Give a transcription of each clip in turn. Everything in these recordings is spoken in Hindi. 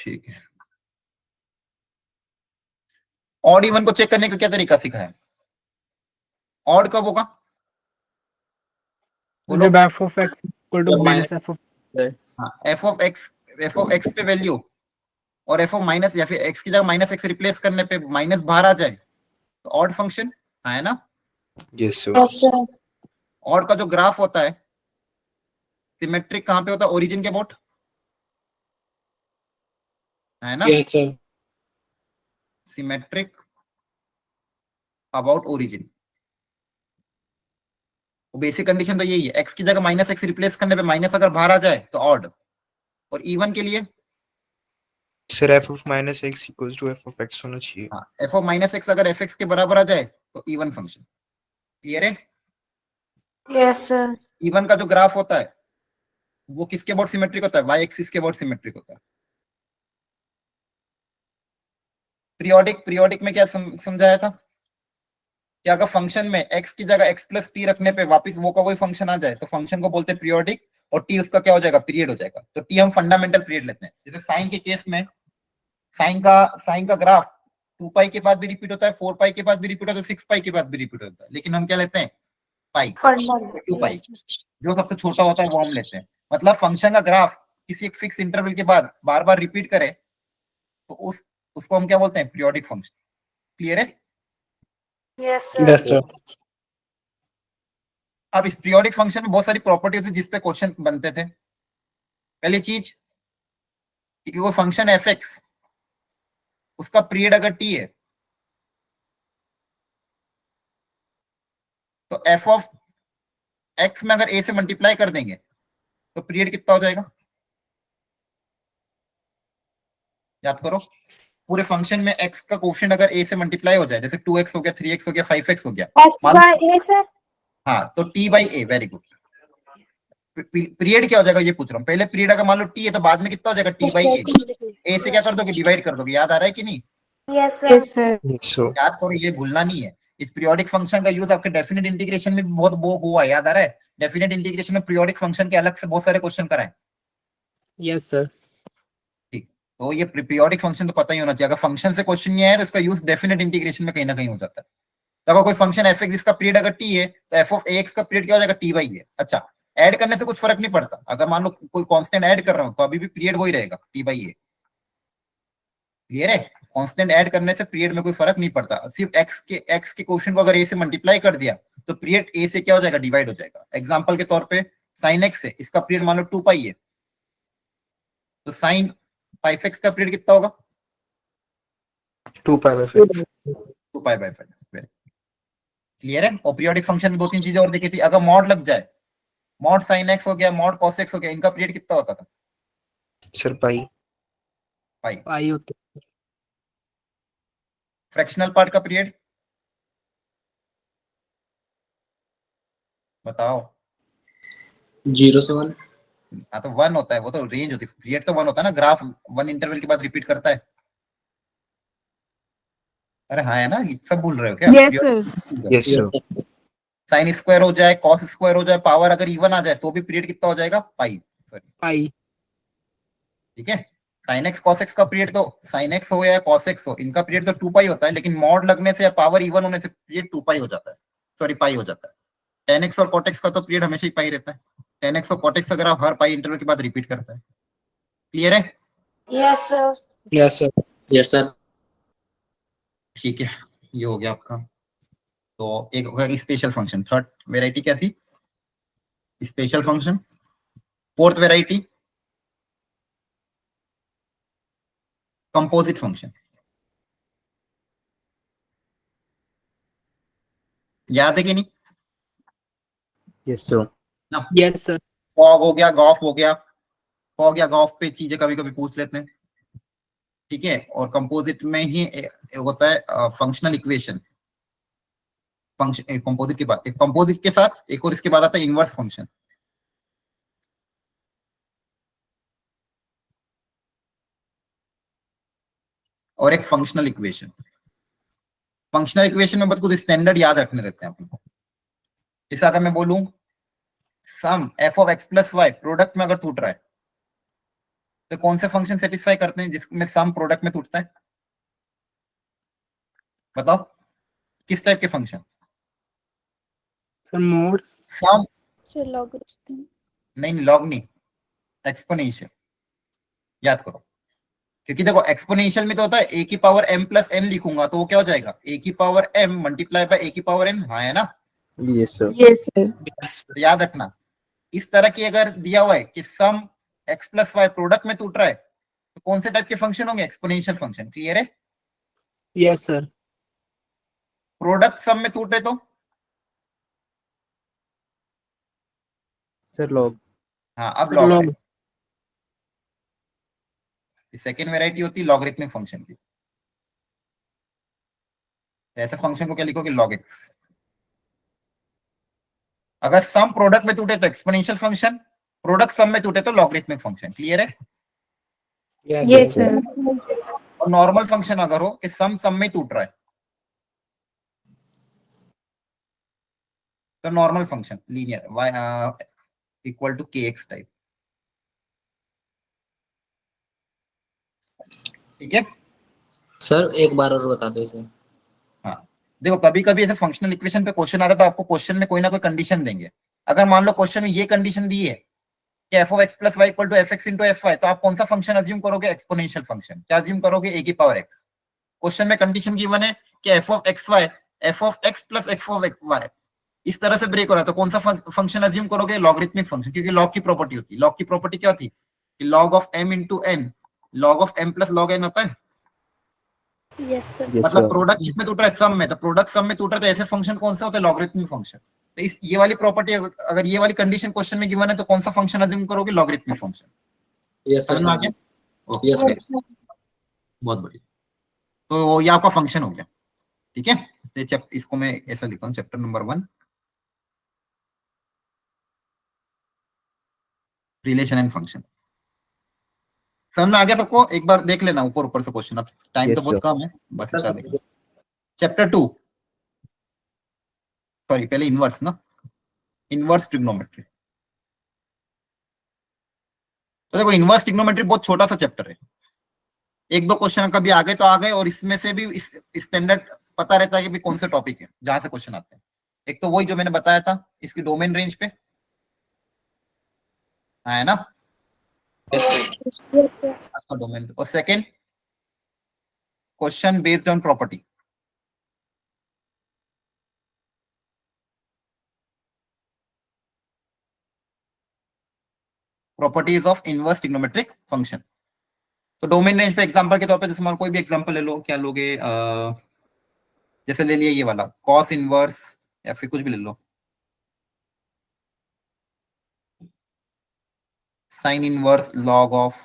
ठीक है, ऑड इवन को चेक करने का क्या तरीका सीखा है? ऑड कब होगा बोलो? जब f of x equal to minus f of है। हाँ, एफ ऑफ एक्स पे वैल्यू और एफ ऑफ माइनस या फिर एक्स की जगह माइनस एक्स रिप्लेस करने पे माइनस बाहर आ जाए तो ऑड फंक्शन है ना? Yes sir. ऑड का जो ग्राफ होता है सिमेट्रिक कहां पे होता है? ओरिजिन के अबाउट, है ना? Yes sir. Symmetric about origin. Basic condition तो यही है, एक्स की जगह माइनस एक्स रिप्लेस करने पे माइनस अगर बाहर आ जाए तो ऑड। और इवन के लिए sir F of minus X equals to F of X होना चाहिए। हाँ, एफ ऑफ माइनस एक्स अगर एफ एक्स के बराबर आ जाए तो इवन फंक्शन। क्लियर है? Yes sir. इवन का जो ग्राफ होता है वो किसके अबाउट सिमेट्रिक होता है? वाई एक्सिस के अबाउट सिमेट्रिक होता है। पीरियोडिक में क्या समझाया था कि अगर फंक्शन में x की जगह x प्लस टी रखने पे वापस वो का वही फंक्शन आ जाए तो फंक्शन को बोलते हैं पीरियोडिक, और t उसका क्या हो जाएगा? पीरियड हो जाएगा। तो t हम फंडामेंटल पीरियड लेते हैं। जैसे साइन के केस में साइन का ग्राफ 2 पाई के बाद भी रिपीट होता है, 4 पाई के बाद भी रिपीट होता है, 6 पाई के बाद भी रिपीट होता है, लेकिन हम क्या लेते हैं? पाई, 2 पाई, जो सबसे छोटा होता है वो हम लेते हैं। मतलब फंक्शन का ग्राफ किसी एक फिक्स इंटरवल के बाद बार बार रिपीट करे तो उसको हम क्या बोलते हैं? Periodic function. क्लियर है? Yes yes sir. सर। अब इस पीरियोडिक फंक्शन में बहुत सारी प्रॉपर्टीज है जिस पे क्वेश्चन बनते थे। पहली चीज कि वो फंक्शन एफ एक्स उसका पीरियड अगर टी है तो एफ ऑफ एक्स में अगर ए से मल्टीप्लाई कर देंगे तो पीरियड कितना हो जाएगा? याद करो, पूरे फंक्शन में x का कोफिशिएंट अगर a से मल्टीप्लाई हो जाए, जैसे 2x हो गया, 3x हो गया, 5x हो गया, एक्स बाय ए सर। हाँ, तो t by a। Very good. Period क्या हो जाएगा ये पूछ रहा हूँ। पहले पीरियड अगर मान लो t है तो बाद में कितना हो जाएगा? t by a। a से क्या कर दोगे? डिवाइड कर दोगे। याद आ रहा है कि नहीं? Yes sir. सो याद करो, ये भूलना नहीं है। इस पीरियोडिक फंक्शन का यूज आपके डेफिनेट इंटीग्रेशन में भी बहुत वो हुआ है, याद आ रहा है? डेफिनेट इंटीग्रेशन में पीरियोडिक फंक्शन के अलग से बहुत सारे क्वेश्चन कराए। Yes sir. ठीक, तो ये पीरियोडिक फंक्शन तो पता ही होना चाहिए। अगर फंक्शन से क्वेश्चन नहीं आया तो इसका यूज डेफिनेट इंटीग्रेशन में कहीं ना कहीं हो जाता है। तो अगर कोई फंक्शन एफ एक्स जिसका पीरियड अगर टी है तो एफ ऑफ एक्स का पीरियड क्या हो जाएगा? टी बाई ए। अच्छा, ऐड करने से कुछ फर्क नहीं पड़ता। अगर मान लो कोई कांस्टेंट ऐड कर रहा हूं तो अभी भी पीरियड वही रहेगा, टी बाई ए। क्लियर है? कांस्टेंट ऐड करने से पीरियड में कोई फर्क नहीं पड़ता। सिर्फ एक्स के क्वोशिएंट को अगर ए से मल्टीप्लाई कर दिया तो पीरियड ए से क्या हो जाएगा? डिवाइड हो जाएगा। एग्जांपल के तौर पे साइन एक्स है, इसका पीरियड मान लो 2 पाई है, तो साइन 5x का पीरियड कितना होगा? 2 pi by 5। 2 pi by 5। Clear है? और पीरियोडिक फंक्शन में 2-3 चीजें और देखी थी। अगर मॉड लग जाए, मॉड साइन एक्स हो गया, मॉड कॉस एक्स हो गया, इनका पीरियड कितना होता था? सर पाई। पाई होता है। फ्रैक्शनल पार्ट का पीरियड बताओ। 0 से 1। हाँ, तो 1 होता है, वो तो रेंज होती है। पीरियड तो 1 होता है ना, ग्राफ 1 इंटरवल के बाद रिपीट करता है। अरे हाँ, है ना? ये सब भूल रहे हो क्या? Yes sir. Yes sir. Sine square हो जाए, कॉस स्क्वायर हो जाए, पावर अगर इवन आ जाए तो भी पीरियड कितना हो जाएगा? पाई। पाई। ठीक है? साइन एक्स कॉस एक्स का पीरियड, तो साइन एक्स हो या कॉस एक्स हो, इनका पीरियड तो 2 पाई होता है, लेकिन मॉड लगने से या पावर इवन होने से पीरियड 2 पाई हो जाता है। सॉरी, पाई हो जाता है। tan x और cot x का तो पीरियड हमेशा ही पाई रहता है। tan x और cot x अगर आप हर पाई इंटरवल के बाद रिपीट करता है। क्लियर है? Yes sir. Yes sir. Yes sir. ठीक है, ये हो गया आपका। तो एक हो गया स्पेशल फंक्शन। थर्ड वेराइटी क्या थी? Special function. Fourth variety composite function. याद है कि नहीं? Yes sir. ना, यस सर। फॉग हो गया, गॉफ हो गया। फॉग या गॉफ पे चीजें कभी कभी पूछ लेते हैं। ठीक है? और कंपोजिट में ही होता है फंक्शनल इक्वेशन। फंक्शन कंपोजिट के बाद, एक कंपोजिट के साथ एक और इसके बाद आता है इनवर्स फंक्शन। और एक फंक्शनल इक्वेशन। फंक्शनल इक्वेशन में बस कुछ स्टैंडर्ड याद रखने रहते हैं आपको। जैसे अगर मैं बोलूं sum F of X plus Y product में अगर टूट रहा है तो कौन से फंक्शन सेटिस्फाई करते हैं जिसमें सम प्रोडक्ट में टूटता है? बताओ किस टाइप के फंक्शन? सर मोड सम सर लॉगरिथम। नहीं, लॉग नहीं, एक्सपोनेंशियल। याद करो, क्योंकि देखो एक्सपोनेंशियल में तो होता है ए की पावर m प्लस n लिखूंगा तो वो क्या हो जाएगा, ए की पावर m मल्टीप्लाई बाय ए की पावर n। हाँ है ना? Yes sir. Yes, sir. तो याद रखना, इस तरह की अगर दिया हुआ है कि सम x प्लस वाई प्रोडक्ट में टूट रहा है तो कौन से टाइप के फंक्शन होंगे? Exponential function. क्लियर है? Yes sir. प्रोडक्ट सम में टूट रहे तो सर लॉग। हाँ, अब सर लॉग लॉग। है। सेकेंड वेराइटी होती है लॉगरिथमिक फंक्शन की। ऐसे फंक्शन को क्या लिखोगे? log x। अगर सम प्रोडक्ट में टूटे तो एक्सपोनेंशियल फंक्शन, प्रोडक्ट सम में टूटे तो लॉगरिथमिक फंक्शन। क्लियर है? Yes, sir. और नॉर्मल फंक्शन अगर हो कि सम सम में टूट रहा है तो normal function linear y equal to kx type. ठीक है? सर एक बार और बता दो इसे। हाँ, देखो कभी कभी ऐसे फंक्शनल इक्वेशन पे क्वेश्चन आता है तो आपको क्वेश्चन में कोई ना कोई कंडीशन देंगे। अगर मान लो क्वेश्चन में ये कंडीशन दी है कि F of X plus Y equal to F X into F Y, तो आप कौन सा फंक्शन अज्यूम करोगे? Exponential function. क्या अज्यूम करोगे? ए की पावर एक्स। क्वेश्चन में कंडीशन गिवन है कि F of X Y F of X plus F of Y, इस तरह से ब्रेक हो रहा है तो कौन सा फंक्शन अज्यूम करोगे? लॉगरिथमिक फंक्शन, क्योंकि लॉग की प्रॉपर्टी होती है। लॉग की प्रॉपर्टी क्या होती है कि log of m into N, log of m plus log n होता है। Yes sir. मतलब प्रोडक्ट किसमें टूट रहा है? सम में। तो प्रोडक्ट सम में टूट रहा है तो ऐसे फंक्शन कौन से होते हैं? Logarithmic function. तो इस ये वाली प्रॉपर्टी अगर ये वाली कंडीशन क्वेश्चन में गिवन है तो कौन सा फंक्शन अज्यूम करोगे? Logarithmic function. यस समझ में आ सर। गया? Yes sir. बहुत बढ़िया। तो ये आपका फंक्शन हो गया। ठीक है, तो इसको मैं ऐसा लिखता हूँ, chapter number 1 relation and function. समझ में आ गया सबको? एक बार देख लेना ऊपर ऊपर से क्वेश्चन, अब टाइम तो Yes, बहुत sir. कम है, बस इतना देखना। चैप्टर 2, सॉरी पहले इनवर्स ना, इनवर्स ट्रिग्नोमेट्री। तो देखो इनवर्स ट्रिग्नोमेट्री बहुत छोटा सा चैप्टर है, एक दो क्वेश्चन कभी आ गए तो आ गए, और इसमें से भी स्टैंडर्ड पता रहता है कि भी कौन से टॉपिक है जहां से क्वेश्चन आते हैं। एक तो वही जो मैंने बताया था इसकी डोमेन रेंज पे, हाँ है ना, यस सर। इसका डोमेन। और second question based on property. Properties of inverse trigonometric function. तो डोमेन रेंज पे एग्जांपल के तौर पे जैसे मान कोई भी एग्जांपल ले लो, क्या लोगे, जैसे ले लिया ये वाला कॉस इनवर्स, या फिर कुछ भी ले लो, साइन इनवर्स लॉग ऑफ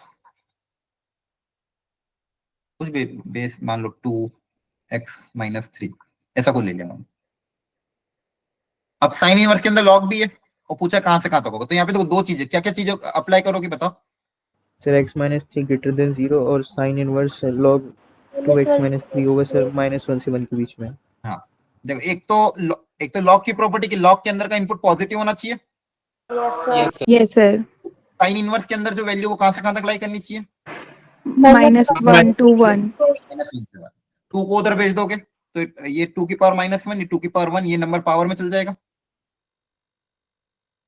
कुछ भी, बेस मान लो 2x-3, ऐसा कुछ ले लिया मैंने। अब साइन इनवर्स के अंदर लॉग भी है और पूछा कहां से कहां तक होगा, तो यहाँ पे तो दो चीजें, क्या क्या चीजें अप्लाई करोगे बताओ? सर x-3 ग्रेटर देन 0 और साइन इनवर्स log 2x-3 होगा सर -1 से 1 के बीच में। हाँ देखो, एक तो लॉग की प्रॉपर्टी की लॉग के अंदर का इनपुट पॉजिटिव होना चाहिए। Yes sir. Yes sir. Yes, sir. Sine inverse के अंदर जो वैल्यू वो कहां से कहां तक लाई करनी चाहिए? -1 to 1. -1। 2 को उधर भेज दोगे तो ये 2 की पावर -1, ये 2 की पावर 1, ये नंबर पावर में चल जाएगा,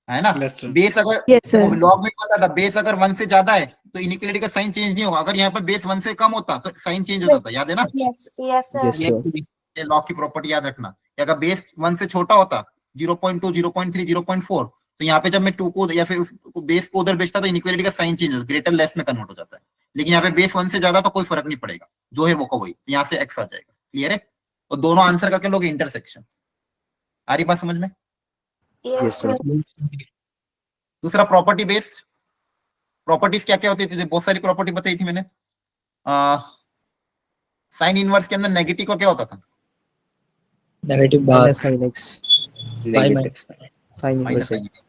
है ना? Yes, sir. बेस अगर Yes, sir. लॉग में पता था बेस अगर 1 से ज्यादा है तो इनइक्वालिटी का साइन चेंज नहीं होगा, अगर यहाँ पर बेस 1 से कम होता तो साइन चेंज हो जाता, याद है ना? Yes yes sir. Yes, sir. ये लॉग की प्रॉपर्टी याद रखना कि अगर बेस 1 से छोटा होता 0.2 0.3 0.4 तो यहाँ पे जब मैं 2 को या फिर उस बेस को उधर बेचता तो इनइक्वालिटी का साइन चेंज होता, ग्रेटर लेस में कन्वर्ट हो जाता है। लेकिन यहाँ पे बेस 1 से ज्यादा तो कोई फर्क नहीं पड़ेगा, जो है वो का वही, यहाँ से एक्स आ जाएगा। क्लियर है? तो दोनों आंसर का क्या लोग इंटरसेक्शन। आ रही बात समझ में? Yes Yes, sir. सर। दूसरा प्रॉपर्टी बेस्ड। प्रॉपर्टीज क्या क्या होती थी? बहुत सारी प्रॉपर्टी बताई थी मैंने। साइन इनवर्स के अंदर नेगेटिव का क्या होता था? नेगेटिव बार -sin x five sin minus inverse x।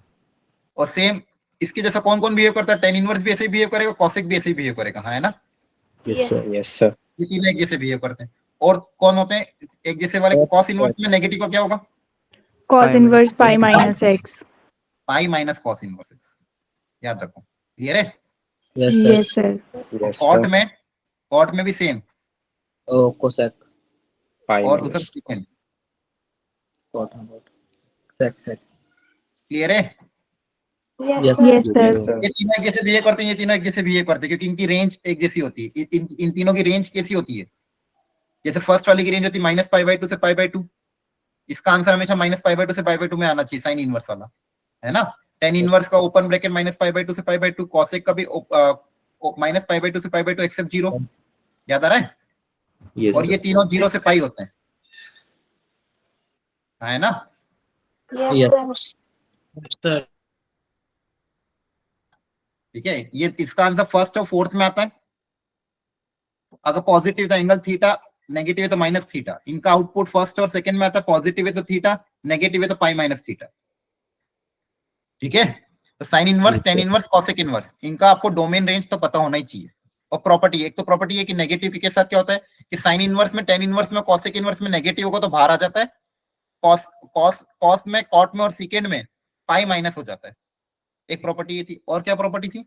और सेम इसके जैसा कौन कौन बिहेव करता है? टेन इनवर्स भी ऐसे ही बिहेव करेगा, कॉसेक भी ऐसे ही बिहेव करेगा, हाँ है ना? Yes, sir. Yes, sir. ये तीनों एक जैसे बिहेव करते हैं। और कौन होते हैं एक जैसे वाले? कॉस इनवर्स में नेगेटिव का क्या होगा? Cos inverse pi minus x. Pi minus cos inverse X, याद रखो। क्लियर है? Yes, sir. Yes, sir. Cot में भी सेम Oh, cosec. Pi और दूसरा minus. Second. Cot. Sec. Clear है? Yes, Yes. sir. Yes, sir. ये तीनों एक जैसे बिहेव करते हैं, ये तीनों एक जैसे बिहेव करते हैं क्योंकि इनकी रेंज एक जैसी होती है। इन तीनों की रेंज कैसी होती है? जैसे फर्स्ट वाली की रेंज होती है -π/2 से π/2। इसका आंसर हमेशा -π/2 से π/2 में आना चाहिए, साइन इनवर्स वाला, है ना। tan इनवर्स का ओपन ब्रैकेट -π/2 से π/2, cosec का भी -π/2 से π/2 एक्सेप्ट 0। याद आ रहा है? Yes, और sir. ये तीनों 0 से पाई होते हैं, है ना। Yes, Yes. sir. ठीक है, ये इसका आंसर फर्स्ट और फोर्थ में आता है। अगर पॉजिटिव तो एंगल थीटा, नेगेटिव है तो माइनस थीटा। इनका आउटपुट फर्स्ट और सेकंड में आता है, पॉजिटिव है तो थीटा, नेगेटिव है तो पाई माइनस थीटा। ठीक है, तो sine inverse, tan inverse, cosec inverse, इनका आपको डोमेन रेंज तो पता होना ही चाहिए। और प्रॉपर्टी, एक तो प्रॉपर्टी है कि नेगेटिव के साथ क्या होता है कि साइन इनवर्स में, टेन इनवर्स में, कॉसेक इनवर्स में नेगेटिव होगा तो बाहर आ जाता है। कॉस में, कॉट में और सीकेंड में पाई माइनस हो जाता है। एक प्रॉपर्टी ये थी। और क्या प्रॉपर्टी थी?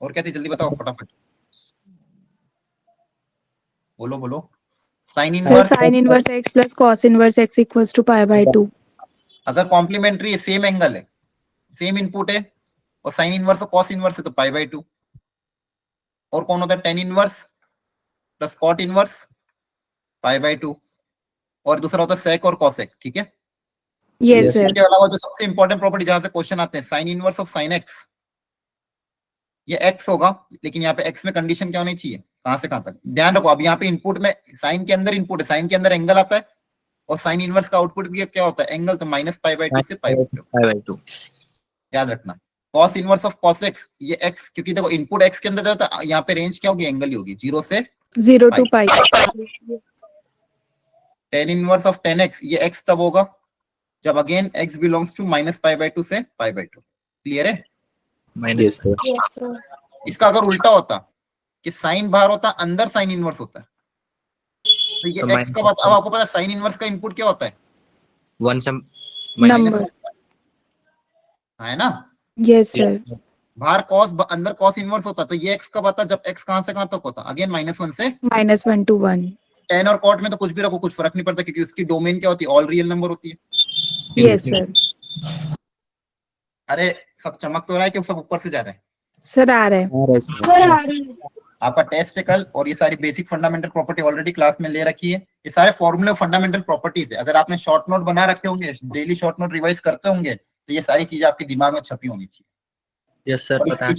और क्या थी? जल्दी बताओ फटाफट, बोलो बोलो। Sine Sir, inverse, sin inverse x plus cos inverse x equals to pi/2. अगर कॉम्प्लीमेंट्री है, सेम एंगल है, सेम इनपुट है, और साइन इनवर्स और कॉस इनवर्स है तो π/2। और कौन होता है? Tan inverse plus cot inverse π/2। और दूसरा होता है सेक और कॉसेक। ठीक है, Yes, Yes. sir. इसके अलावा जो सबसे इंपॉर्टेंट प्रॉपर्टी जहां से क्वेश्चन आते हैं, sine inverse of sine x, ये एक्स होगा, लेकिन यहाँ पे एक्स में कंडीशन क्या होनी चाहिए? कहां से कहां तक? ध्यान रखो, अब यहाँ पे इनपुट में साइन के अंदर इनपुट है, साइन के अंदर एंगल आता है, और साइन इनवर्स का आउटपुट भी क्या होता है? एंगल। तो -π/2 से π/2 Pi/2. याद रखना। Cos inverse of cos x, ये एक्स, क्योंकि देखो इनपुट एक्स के अंदर जाता है, यहाँ पे रेंज क्या होगी? एंगल ही होगी, 0 से 0 to pi. Tan inverse of ten x, ये एक्स तब होगा जब अगेन एक्स बिलोंग्स टू -π/2 से π/2। क्लियर है? Minus. Yes, sir. Yes, sir. इसका अगर उल्टा होता कि साइन बाहर होता, अंदर साइन इनवर्स होता है, तो ये तो एक्स का बात। अब आपको पता है साइन इनवर्स का इनपुट क्या होता है? 1 से Number. है ना। Yes, sir. बाहर कॉस, अंदर कॉस इनवर्स होता, तो ये एक्स कब आता? जब एक्स कहां से कहां तक होता? अगेन -1 से। -1 to 1. टेन और कॉट में तो कुछ भी रखो, कुछ फर्क नहीं पड़ता, क्योंकि उसकी डोमेन क्या होती है? ऑल रियल नंबर होती है। Yes, sir. अरे सब चमक तो रहा है कि सब ऊपर से जा रहे हैं? Sir, आ रहा है. Sir, आ रही है. आपका टेस्ट है कल, और ये सारी basic fundamental property already class में ले रखी है। ये सारे फॉर्मूले फंडामेंटल प्रॉपर्टीज है। अगर आपने शॉर्ट नोट बना रखे होंगे, डेली शॉर्ट नोट रिवाइज करते होंगे, तो ये सारी चीजें आपके दिमाग में छपी होनी चाहिए। Yes, sir. और पता है.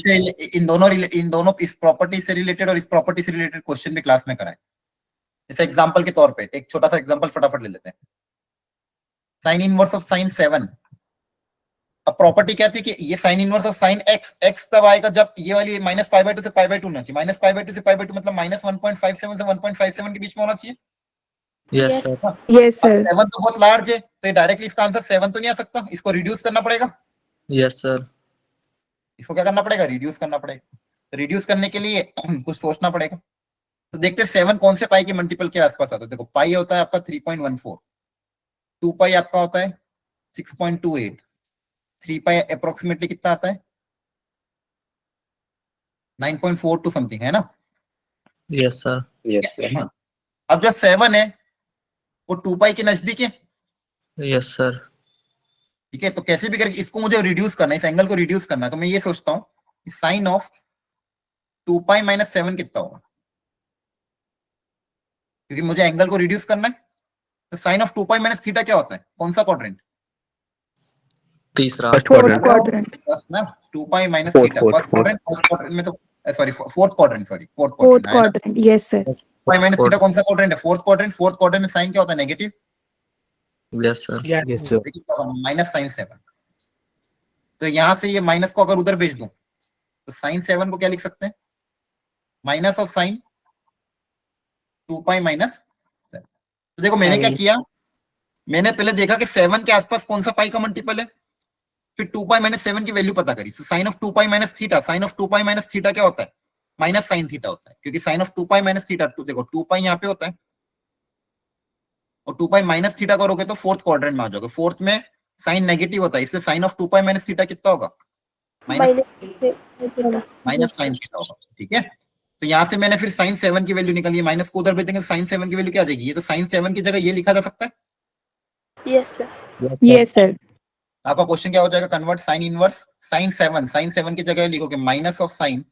इन दोनों इस प्रॉपर्टी से रिलेटेड और इस प्रॉपर्टी से रिलेटेड क्वेश्चन भी क्लास में कराए। जैसे एग्जांपल के तौर पे एक छोटा सा एग्जांपल फटाफट ले लेते हैं। Sine inverse of sine 7। अब प्रॉपर्टी क्या थी कि ये sine inverse of sine x, x तब आएगा जब ये वाली -π/2 से π/2 होना चाहिए। -π/2 से π/2 मतलब -1.57 से 1.57 के बीच में होना चाहिए। Yes, sir. Yes, sir. 7 तो बहुत लार्ज है, तो डायरेक्टली इसका आंसर 7 तो नहीं आ सकता, इसको रिड्यूस करना पड़ेगा। Yes, sir. इसको क्या करना पड़ेगा? रिड्यूस करना पड़ेगा। तो रिड्यूस करने के लिए कुछ सोचना पड़ेगा। तो देखते हैं 7 कौन से पाई के मल्टीपल के आसपास आता है। देखो पाई होता है आपका 3.14, 2 पाई आपका होता है 6.28, 3 पाई अप्रोक्सीमेटली कितना आता है? 9.42 समथिंग, है ना। Yes, sir. Yes, sir. हाँ। अब जो 7 है वो 2 पाई के नजदीक है। Yes, sir. ठीक है, तो कैसे भी करके इसको मुझे रिड्यूस करना है, इस एंगल को रिड्यूस करना है। तो मैं ये सोचता हूँ साइन ऑफ 2 पाई - 7 कितना होगा, क्योंकि मुझे एंगल को रिड्यूस करना है। तो साइन ऑफ 2 पाई - थीटा क्या होता है? कौन सा क्वाड्रेंट? तीसरा. First Fourth quadrant. quadrant. First ना, 2 pi - Fourth, theta fourth, first quadrant. First quadrant में तो sorry fourth quadrant, sorry fourth Fourth quadrant. quadrant. Yes, sir. पाई - थीटा कौन सा क्वाड्रेंट है? Fourth quadrant. फोर्थ क्वाड्रेंट में साइन क्या होता है? Negative. Yes, sir. Yes, sir. -sin7। तो यहां से ये माइनस को अगर उधर भेज दूं तो साइन 7 को क्या लिख सकते हैं? Minus of sine 2 pi - 7। तो देखो मैंने क्या किया, मैंने पहले देखा कि 7 के आसपास कौन सा पाई का मल्टीपल है, फिर 2 पाई - 7 की वैल्यू पता करी। Sine of 2 pi - theta, sine of 2 pi - theta क्या होता है? माइनस साइन थीटा होता है, क्योंकि साइन ऑफ 2 पाई - थीटा, देखो 2 पाई यहाँ पे होता है, और 2 पाई - थीटा करोगे तो फोर्थ क्वाड्रेंट में आ जाओगे। फोर्थ में साइन नेगेटिव होता है, इसलिए साइन ऑफ 2 पाई - थीटा कितना होगा? माइनस साइन थीटा होगा, ठीक है। तो यहाँ से मैंने फिर साइन 7 की वैल्यू निकाली है, माइनस को उधर भेज देंगे, साइन 7 की वैल्यू क्या आ जाएगी, ये तो साइन 7 की जगह ये लिखा जा सकता है। Yes, sir. Yes, sir. आपका क्वेश्चन क्या हो जाएगा, कन्वर्ट साइन इनवर्स साइन 7 की जगह लिखोगे minus of sine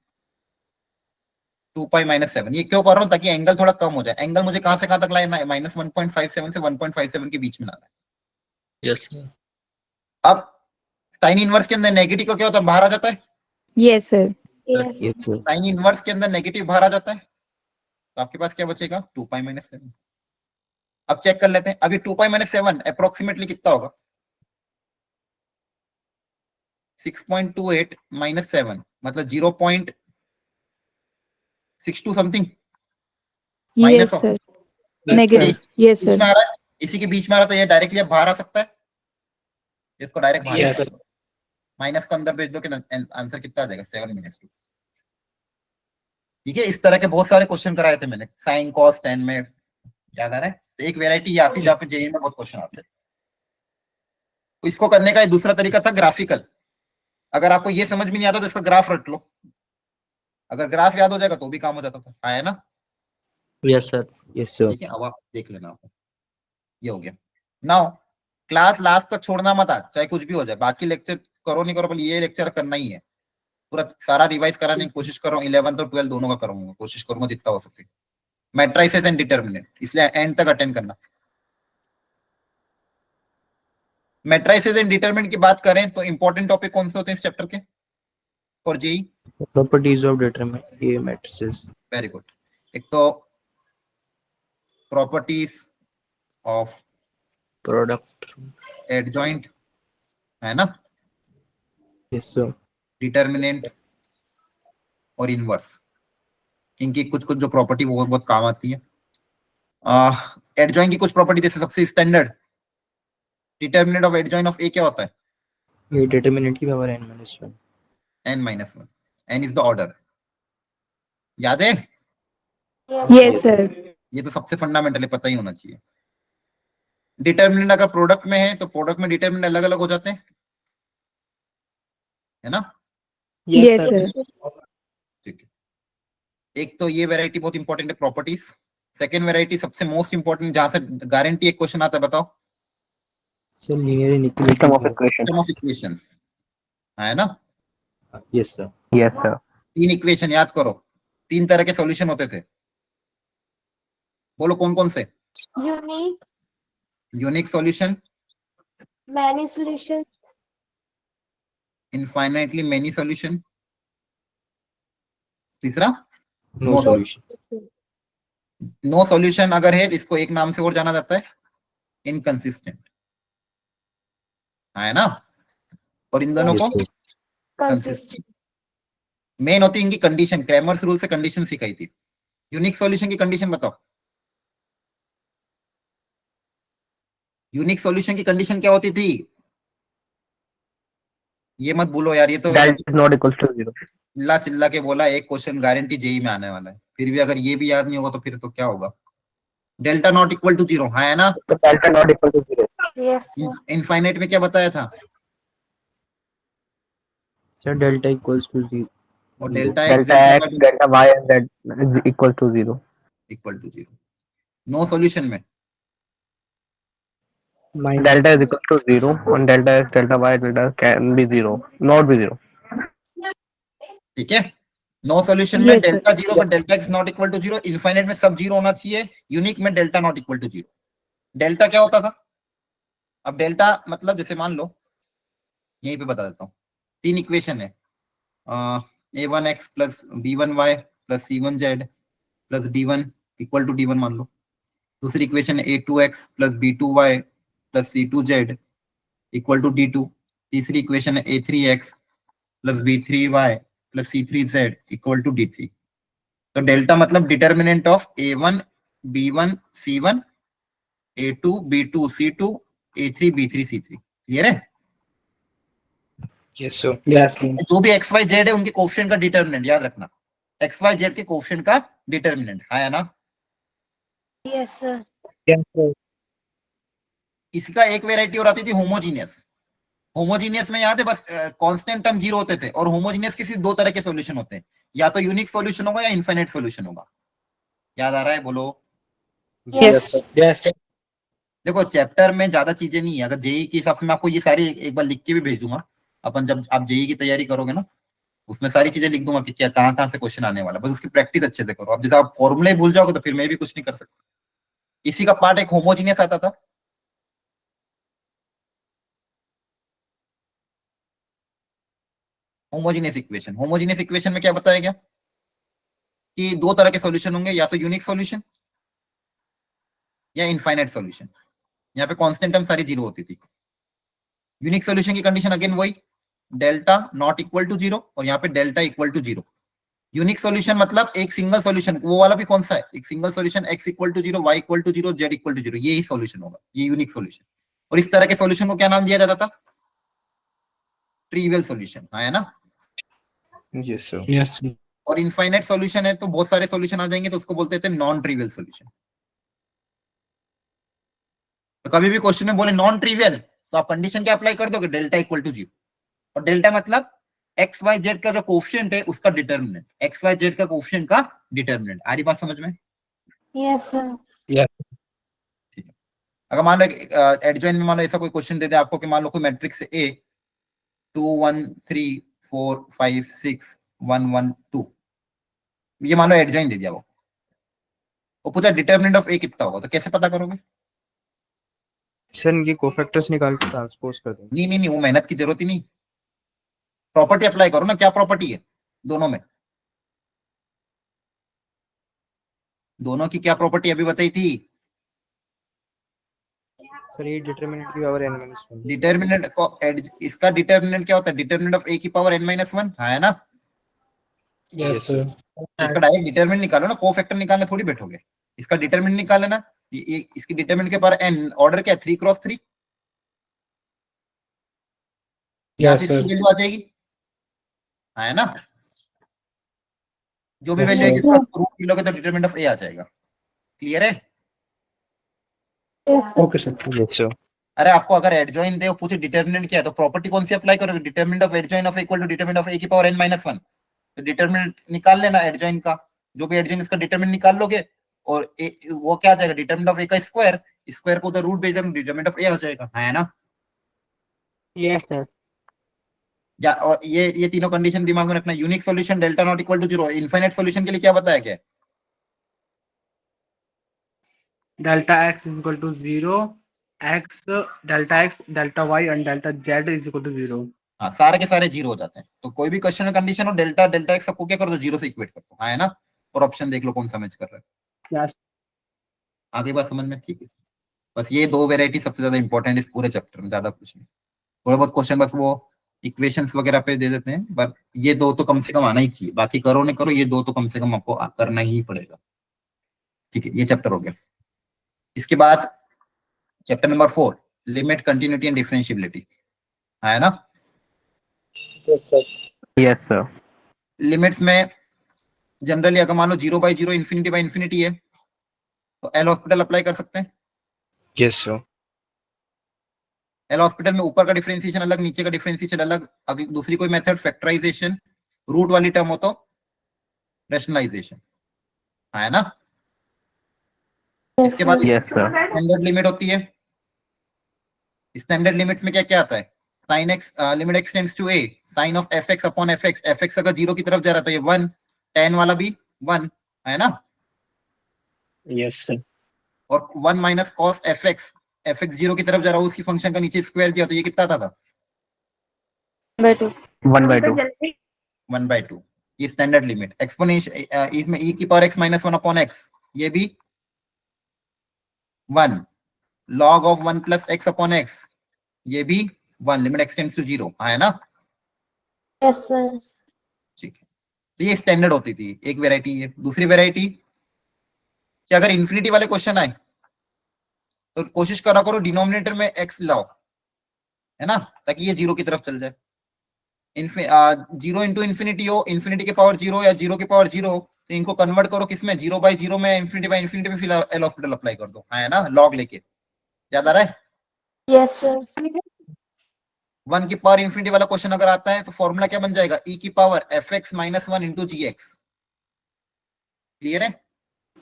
2 pi minus 7। ये क्यों कर रहा हूँ, ताकि एंगल थोड़ा कम हो जाए। एंगल मुझे कहां से कहां तक लाना है, माइनस 1.57 से 1.57 के बीच में लाना है। Yes, sir. अब साइन इनवर्स के अंदर नेगेटिव को क्या होता है, बाहर आ जाता है। Yes, sir. Yes. Yes, sir. Sine inverse के अंदर नेगेटिव बाहर आ जाता है, तो आपके पास क्या बचेगा, 2 पाई माइनस 7। अब चेक कर लेते हैं, अभी 2 पाई माइनस 7 अप्रोक्सीमेटली कितना होगा, 6.28 माइनस 7 मतलब 0.62 something. Yes, Minus of- sir. Negative. Yes, beach sir. में आ रहा है, इसी के बीच में आ रहा, तो ये डायरेक्टली अब बाहर आ सकता है, इसको डायरेक्ट बाहर Yes. माइनस का अंदर भेज दो कि आंसर कितना आ जाएगा, 7 माइनस 2। ठीक है, इस तरह के बहुत सारे क्वेश्चन कराए थे मैंने साइन कॉस टेन में, याद आ रहा है। तो एक वेराइटी आती है जहाँ पे जेईई में बहुत क्वेश्चन आते हैं। तो इसको करने का एक दूसरा तरीका था ग्राफिकल। अगर आपको ये समझ में नहीं आता तो इसका ग्राफ रट लो, अगर ग्राफ याद हो जाएगा तो भी काम हो जाता था, आया ना। Yes, sir. Yes, sir. ठीक है, अब आप देख लेना, आपको ये हो गया। नाउ क्लास लास्ट तक छोड़ना मत आज, चाहे कुछ भी हो जाए, बाकी लेक्चर करो नहीं करो, पर ये लेक्चर करना ही है। पूरा सारा रिवाइज कराने की कोशिश कर रहा हूँ, 11th और 12th दोनों का करूंगा, कोशिश करूंगा जितना हो सके। मैट्रिसेस एंड डिटर्मिनेंट, इसलिए एंड तक अटेंड करना। मैट्रिसेस एंड डिटर्मिनेंट की बात करें तो इंपॉर्टेंट टॉपिक कौन से होते हैं इस चैप्टर के for JEE? Properties of determinant A matrices. Very good. एक तो प्रॉपर्टीज ऑफ Product. एडजॉइंट, है ना, Yes, sir. डिटर्मिनेंट और इनवर्स, इनकी कुछ कुछ जो प्रॉपर्टी वो बहुत काम आती है। एडजॉइंट की कुछ प्रॉपर्टी, जैसे सबसे standard determinant of adjoint of A क्या होता है, ये determinant की power n-1. n-1, n is the order, याद है। Yes, sir. ये तो सबसे फंडामेंटल है, पता ही होना चाहिए। डिटर्मिनेंट अगर प्रोडक्ट में है तो प्रोडक्ट में डिटर्मिनेंट अलग अलग हो जाते हैं, है ना। Yes, sir. ठीक है, एक तो ये वैरायटी बहुत इंपॉर्टेंट है प्रॉपर्टीज। सेकंड वैरायटी सबसे मोस्ट इंपॉर्टेंट, जहां से गारंटी एक क्वेश्चन आता है, बताओ। Sir, linear inequality. System of equations, है ना। Yes, sir. Yes, sir. 3 equation याद करो, 3 तरह के सॉल्यूशन होते थे, बोलो कौन कौन से। Unique. Unique solution, Many solutions. Infinitely many solution, तीसरा No No solution. No solution अगर है तो इसको एक नाम से और जाना जाता है, इनकंसिस्टेंट, है ना। और इन दोनों Yes, को sir. Consistent. मेन होती है इनकी कंडीशन, क्रैमर्स रूल से कंडीशन सिखाई थी। यूनिक सॉल्यूशन की कंडीशन बताओ, यूनिक सॉल्यूशन की कंडीशन क्या होती थी, ये मत भूलो यार, ये तो That is not equals to 0. चिल्ला चिल्ला के बोला, एक क्वेश्चन गारंटी जेई में आने वाला है, फिर भी अगर ये भी याद नहीं होगा तो फिर तो क्या होगा। डेल्टा नॉट इक्वल टू 0, है ना। So delta not equal to 0. Yes, sir. Infinite में क्या बताया था, Sir, delta equals to 0. और delta Delta x, delta y, and z is equal to 0. Equal to 0। No solution में Minus. Delta is equal to 0, and delta x, delta y, delta can be 0, not be 0. ठीक है। नो सॉल्यूशन में Yes, sir. डेल्टा 0 पर delta x not equal to 0, infinite में सब 0 होना चाहिए, यूनिक में delta not equal to 0। Delta क्या होता था, अब डेल्टा मतलब जैसे मान लो, यहीं पे बता देता हूँ, 3 इक्वेशन है, a1x plus b1y plus c1z plus d1 equal to d1 मान लो। दूसरी इक्वेशन है a2x plus b2y plus c2z equal to d2। तीसरी इक्वेशन है a3x plus b3y plus c3z equal to d3। तो डेल्टा मतलब determinant of a1 b1 c1 a2 b2 c2 a3 b3 c3, clear है। Yes, sir. Yes, sir. जो भी एक्स वाई जेड है उनके कोफिशिएंट का डिटर्मिनेंट याद रखना, एक्स वाई जेड के कोफिशिएंट का डिटर्मिनेंट, है ना। Yes, sir. Yes, sir. इसका एक वेराइटी और आती थी होमोजीनियस, होमोजीनियस में याद है बस कांस्टेंट टर्म 0 होते थे, और होमोजीनियस किसी दो तरह के सॉल्यूशन होते हैं, या तो यूनिक सॉल्यूशन होगा या इनफाइनाइट सॉल्यूशन होगा। याद आ रहा है? बोलो। Yes. Yes. देखो चैप्टर में ज्यादा चीजें नहीं है, अगर जेई के हिसाब से मैं आपको ये सारी एक बार लिख के भी भेज दूंगा, अपन जब आप जेई की तैयारी करोगे ना उसमें सारी चीजें लिख दूंगा कि क्या कहाँ कहाँ से क्वेश्चन आने वाला, बस उसकी प्रैक्टिस अच्छे से करो। अब जैसे आप फॉर्मूले भूल जाओगे तो फिर मैं भी कुछ नहीं कर सकता। इसी का पार्ट एक होमोजीनियस आता था, होमोजीनियस इक्वेशन। होमोजीनियस इक्वेशन में क्या बताया गया कि दो तरह के सॉल्यूशन होंगे, या तो यूनिक सॉल्यूशन या इनफाइनाइट सॉल्यूशन। यहाँ पे कांस्टेंट टर्म सारी 0 होती थी। यूनिक सॉल्यूशन की कंडीशन अगेन वही, डेल्टा नॉट इक्वल टू 0 और यहाँ पे delta equal to 0। Unique solution मतलब एक सिंगल सॉल्यूशन, वो वाला भी कौन सा है, एक single solution x equal to 0, y equal to 0, z equal to 0, ये ही सॉल्यूशन होगा, ये यूनिक सॉल्यूशन। और इस तरह के सॉल्यूशन को क्या नाम दिया जाता था? ट्रिवियल सॉल्यूशन, है ना? Yes, sir. Yes. और इनफाइनाइट सॉल्यूशन है तो बहुत सारे सॉल्यूशन आ जाएंगे, तो उसको बोलते थे नॉन ट्रिवियल सॉल्यूशन। तो कभी भी क्वेश्चन में बोले नॉन ट्रिवियल तो आप कंडीशन क्या अप्लाई कर दोगे? Delta equal to 0। और डेल्टा मतलब एक्स वाई जेड का जो कोफिशिएंट है उसका डिटर्मिनेंट, एक्स वाई जेड का कोफिशिएंट का डिटर्मिनेंट। आ रही बात समझ में? Yes, sir. अगर मान लो एडजॉइन में मान लो ऐसा कोई क्वेश्चन दे दे आपको कि मान लो कोई मैट्रिक्स ए 2 1 3 4 5 6 1 1 2, ये मान लो एडजॉइन दे दिया, वो पूछा डिटर्मिनेंट ऑफ ए कितना होगा, तो कैसे पता करोगे? सर इनके कोफैक्टर्स निकाल के ट्रांसपोज कर देंगे। नहीं नहीं नहीं, वो मेहनत की जरूरत ही नहीं, प्रॉपर्टी अप्लाई करो ना। क्या प्रॉपर्टी है दोनों में? दोनों की क्या प्रॉपर्टी अभी बताई थी? सर ये डिटरमिनेंट की पावर n-1। डिटर्मिनेंट को इसका डिटर्मिनेंट क्या होता है? डिटर्मिनेंट ऑफ ए की पावर n-1, है ना? Yes, sir. इसका डायरेक्ट डिटर्मिनेंट निकालो ना, कोफैक्टर निकालने थोड़ी बैठोगे, इसका डिटर्मिनेंट निकाल लेना। ये इसकी डिटर्मिनेंट के पावर n, ऑर्डर क्या है? 3 क्रॉस 3। यहाँ से Yes, sir. इसकी वैल्यू आ जाएगी, है ना? जो भी Yes, वैल्यू है sir. इसका रूट मिलोगे तो डिटर्मिनेंट ऑफ ए आ जाएगा। क्लियर है? Yes, sir. Okay, sir. Yes, sir. अरे आपको अगर एडजॉइन दे और पूछे डिटर्मिनेंट क्या है तो प्रॉपर्टी कौन सी अप्लाई करोगे? Determinant of adjoint of equal to determinant of A की पावर n-1। तो डिटर्मिनेंट निकाल लेना एडजॉइन का, जो भी एडजॉइन इसका डिटर्मिनेंट निकाल लोगे, और वो क्या आ जाएगा? डिटर्मिनेंट ऑफ ए का स्क्वायर, स्क्वायर को उधर रूट भेज देना, डिटर्मिनेंट ऑफ ए आ जाएगा, है ना? Yes, sir. या और ये तीनों कंडीशन दिमाग में रखना। Unique solution delta not equal to 0। Infinite solution के लिए क्या बताया गया? Delta x is equal to 0. Delta x, delta y and delta z is equal to 0. हाँ, सारे के सारे 0 हो जाते हैं। तो कोई भी क्वेश्चन में कंडीशन हो डेल्टा डेल्टा एक्स सबको क्या कर दो? 0 से इक्वेट कर दो, है ना? और ऑप्शन देख लो कौन सा मैच कर रहा है। Yes. आगे बात समझ में? ठीक है, बस ये दो वेराइटी सबसे ज्यादा इंपॉर्टेंट इस पूरे चैप्टर में, ज्यादा कुछ नहीं। थोड़ा बहुत क्वेश्चन बस वो इक्वेशंस वगैरह पे दे देते हैं, बट ये दो तो कम से कम आना ही चाहिए, बाकी करो नहीं करो ये दो तो कम से कम आपको करना ही पड़ेगा। ठीक है, ये चैप्टर हो गया। इसके बाद chapter number 4, limit, continuity and differentiability, है ना? Yes, sir. लिमिट्स में जनरली अगर मान लो 0/0 इन्फिनिटी बाय इन्फिनिटी है तो एल हॉस्पिटल अप्लाई कर सकते हैं। Yes, sir. एल हॉस्पिटल में ऊपर का डिफरेंशिएशन अलग, नीचे का डिफरेंशिएशन अलग। अगर दूसरी कोई मेथड फैक्टराइजेशन, रूट वाली टर्म हो तो रैशनलाइजेशन, है ना? इसके बाद Yes, sir. स्टैंडर्ड लिमिट होती है। स्टैंडर्ड लिमिट्स में क्या क्या आता है? Sine x, limit x tends to a, sine of f x upon f x. F x अगर 0 की तरफ जा रहा था ये 1, tan वाला भी 1, है ना? Yes, sir. और 1 माइनस कॉस एफ एक्स 0 की तरफ जा रहा हो, उसकी फंक्शन का नीचे स्क्वायर दिया तो ये कितना आता था? 1/2. 1/2. 1/2। ये स्टैंडर्ड लिमिट। एक्सपोनेंशियल इसमें e की power x minus 1 upon x, ये भी 1। log of 1 plus x upon x, ये भी 1। लिमिट x टेंड्स टू 0, है ना? Yes, sir. ठीक है, तो ये स्टैंडर्ड होती थी एक वेराइटी। है दूसरी वेराइटी कि अगर इन्फिनिटी वाले क्वेश्चन आए तो कोशिश करा करो डिनोमिनेटर में x लाओ, है ना, ताकि ये 0 की तरफ चल जाए। 0 इंटू इन्फिनिटी हो, इन्फिनिटी के पावर 0 या 0 के पावर 0, तो इनको कन्वर्ट करो किसमें? 0/0 में, इन्फिनिटी बाय इन्फिनिटी में, फिर एल हॉस्पिटल अप्लाई कर दो, है ना? लॉग लेके, याद आ रहा है? Yes, sir. 1 की पावर इंफिनिटी वाला क्वेश्चन अगर आता है तो फॉर्मूला क्या बन जाएगा, e की पावर fx माइनस 1 इंटू जी एक्स। क्लियर है?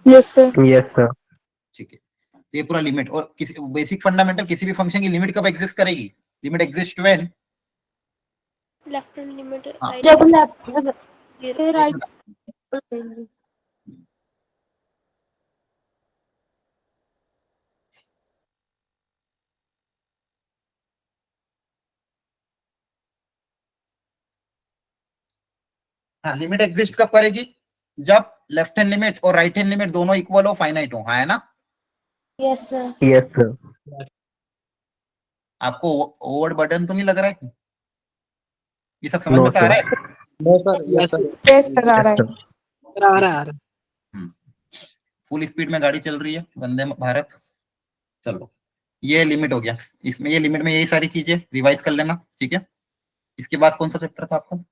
Yes, sir. Yes, sir. ठीक है, तो ये पूरा लिमिट। और किसी बेसिक फंडामेंटल किसी भी फंक्शन की लिमिट कब एग्जिस्ट करेगी, limit exist when left hand limit हाँ। राइट जब लेफ्ट जीरो राइट हाँ, लिमिट एग्जिस्ट कब करेगी, जब लेफ्ट हैंड लिमिट और राइट हैंड लिमिट दोनों इक्वल हो, फाइनाइट हो, हाँ है ना? Yes sir Yes, sir. आपको ओवर बर्डन तो नहीं लग रहा है? ये सब समझ No, में तो आ sir. रहा है? No, sir. Yes, sir. Yes, sir. आ रहा है. आ रहा है फुल स्पीड में गाड़ी चल रही है, वंदे भारत। चलो, ये लिमिट हो गया। इसमें ये लिमिट में यही सारी चीजें रिवाइज कर लेना, ठीक है? इसके बाद कौन सा चैप्टर था आपका?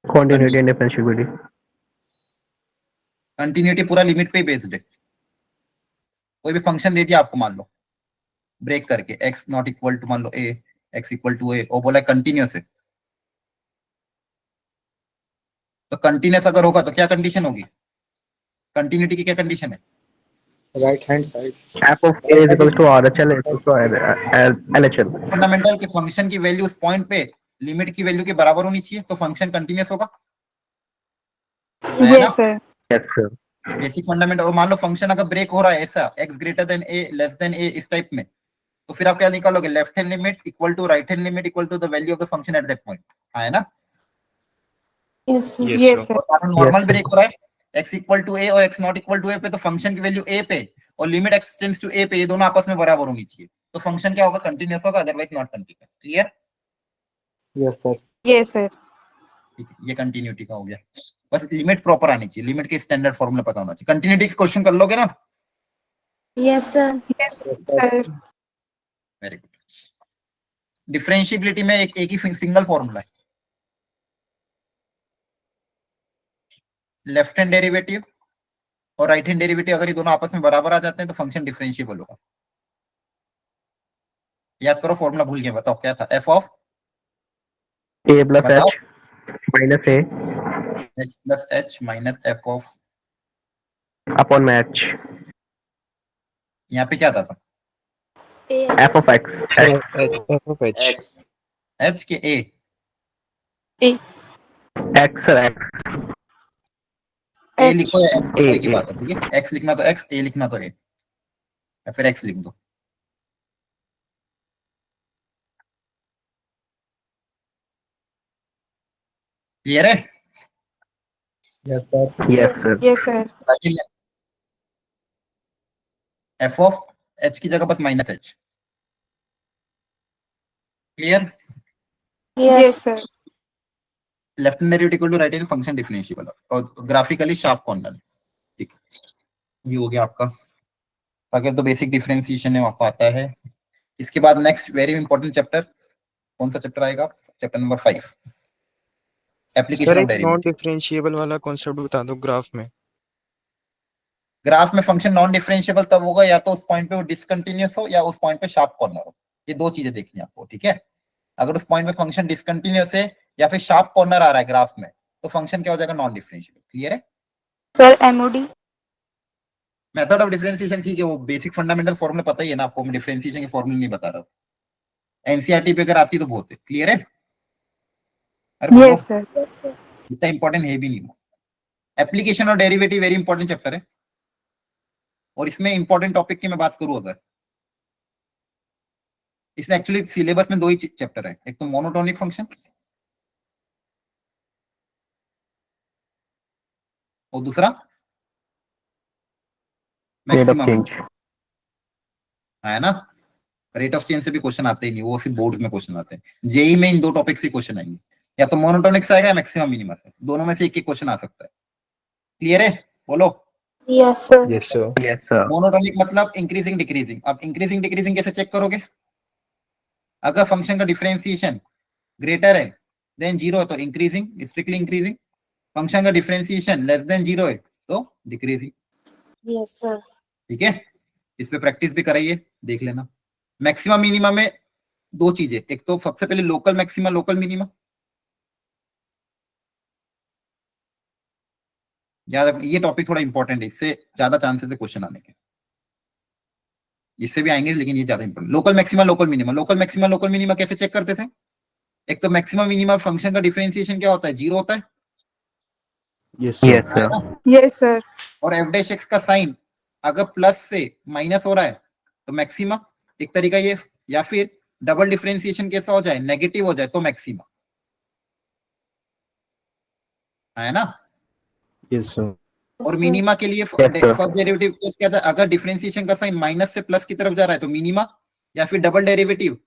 Continuity and differentiability. कंटिन्यूटी पूरा लिमिट पे ही बेस्ड है। कोई भी फंक्शन दे दिया आपको, मान लो ब्रेक करके x नॉट इक्वल टू, मान लो a, x equal to a, और बोला कंटिन्यूअस है, तो कंटिन्यूअस अगर होगा तो क्या कंडीशन होगी, कंटिन्यूटी की क्या कंडीशन है? Right hand side. F of A is equals to RHL is equals to LHL. Fundamental के फंक्शन की वैल्यू उस पॉइंट पे लिमिट की वैल्यू के बराबर होनी चाहिए, तो फंक्शन कंटिन्यूअस होगा, है ना? Yes, sir. Yes, sir. Basic fundamental. और मान लो फंक्शन अगर ब्रेक हो रहा है ऐसा, x greater than a less than a, इस टाइप में, तो फिर आप क्या निकालोगे, left hand limit equal to right hand limit equal to the value of the function at that point, है ना? Yes sir Yes, sir. और नॉर्मल ब्रेक हो रहा है x इक्वल टू a और x not equal to a पे, तो फंक्शन की वैल्यू a पे और limit x tends to a पे, ये दोनों आपस में बराबर होनी चाहिए, तो फंक्शन क्या होगा, कंटीन्यूअस होगा, otherwise not continuous. Clear? Yes, sir. Yes, sir. ठीक है, ये कंटिन्यूटी का हो गया। बस लिमिट प्रॉपर आनी चाहिए, लिमिट के स्टैंडर्ड फॉर्मूला पता होना चाहिए। कंटिन्यूटी के क्वेश्चन कर लोगे ना? Yes sir Yes, sir. Very good. Differentiability में एक ही सिंगल फॉर्मूला है, लेफ्ट हैंड डेरिवेटिव और राइट हैंड डेरिवेटिव अगर ये दोनों आपस में बराबर आ जाते हैं तो फंक्शन डिफरेंशिएबल होगा। याद करो, फॉर्मूला भूल गए, बताओ क्या था, एफ ऑफ A plus बताओ, H minus A H plus H minus F of, upon में H. यहाँ पे क्या था, F of X. X. H के ए, X sir, X. ए H. लिखो या A, की बात है, ठीक है? एक्स लिखना तो एक्स, ए लिखना तो ए, या फिर एक्स लिख दो। क्लियर है? Yes, sir. Yes, sir. Yes, sir. F of h की जगह बस minus h. Clear? Yes, yes sir. Left hand derivative equal to right hand, function differentiable और ग्राफिकली शार्प कॉर्नर, ठीक है? ये हो गया आपका। अगर तो बेसिक डिफरेंशिएशन है आपको आता है। इसके बाद नेक्स्ट वेरी इंपॉर्टेंट चैप्टर, कौन सा चैप्टर आएगा, chapter number 5, application sir of एक नॉन डेरिवेटिव। डिफरेंशिएबल वाला कॉन्सेप्ट बता दो ग्राफ में। ग्राफ में फंक्शन नॉन डिफरेंशिएबल तब होगा या तो उस पॉइंट पे वो डिसकंटिन्यूअस हो या उस पॉइंट पे शार्प कॉर्नर हो, ये दो चीजें देखनी है आपको, ठीक है? अगर उस पॉइंट पे फंक्शन डिसकंटिन्यूअस है या फिर शार्प कॉर्नर आ रहा है ग्राफ में, तो फंक्शन क्या हो जाएगा, नॉन डिफरेंशिएबल। क्लियर है? Sir, MOD. Method of differentiation, ठीक है, वो बेसिक फंडामेंटल फॉर्मूले पता ही है ना आपको, मैं डिफरेंशिएशन के फॉर्मूले नहीं बता रहा हूँ, एनसीईआरटी पे अगर आती तो बहुत है। क्लियर है? अरे बोलो, Yes, sir. इतना इंपॉर्टेंट है भी नहीं। एप्लीकेशन और डेरिवेटिव वेरी इंपॉर्टेंट चैप्टर है, और इसमें इंपॉर्टेंट टॉपिक की मैं बात करूं अगर, इसमें एक्चुअली सिलेबस में दो ही चैप्टर है, एक तो मोनोटोनिक फंक्शन और दूसरा Rate of मैक्सिमम, change. है ना? रेट ऑफ चेंज से भी क्वेश्चन आते ही नहीं, वो सिर्फ बोर्ड्स में क्वेश्चन आते हैं। जेई में इन दो टॉपिक से क्वेश्चन आएंगे, या तो मोनोटोनिक से आएगा या मैक्सिमम मिनिमम से, दोनों में से एक क्वेश्चन आ सकता है। क्लियर है? बोलो। Yes sir yes sir. Yes, sir. Monotonic मतलब इंक्रीजिंग डिक्रीजिंग। अब इंक्रीजिंग डिक्रीजिंग कैसे चेक करोगे, अगर फंक्शन का डिफरेंशिएशन ग्रेटर है देन जीरो है तो इंक्रीजिंग, स्ट्रिक्टली इंक्रीजिंग। फंक्शन का डिफरेंशिएशन लेस देन जीरो है तो डिक्रीजिंग। यस सर ठीक है, इस पे प्रैक्टिस भी कराइए, देख लेना। मैक्सिमम मिनिमम में दो चीजें, एक तो सबसे पहले लोकल मैक्सिमा लोकल मिनिमा, याद रखना ये टॉपिक थोड़ा इंपॉर्टेंट है, इससे ज्यादा चांसेस है क्वेश्चन आने के, इससे भी आएंगे लेकिन ये ज्यादा important. Local maxima local minima, local maxima local minima कैसे चेक करते थे? एक तो मैक्सिमम मिनिमा फंक्शन का डिफरेंशिएशन क्या होता है, जीरो होता है, Yes, sir. Yes, sir. Yes, sir. और एफ डैश एक्स का साइन अगर प्लस से माइनस हो रहा है तो मैक्सिमा एक तरीका ये, या फिर डबल डिफरेंशिएशन कैसा हो जाए, नेगेटिव हो जाए तो मैक्सिमा, है ना। Yes, sir. और मिनिमा के लिए Yes, sir. First derivative case क्या था, अगर डिफरेंशिएशन का साइन माइनस से प्लस की तरफ जा रहा है तो मिनिमा, या फिर डबल डेरिवेटिव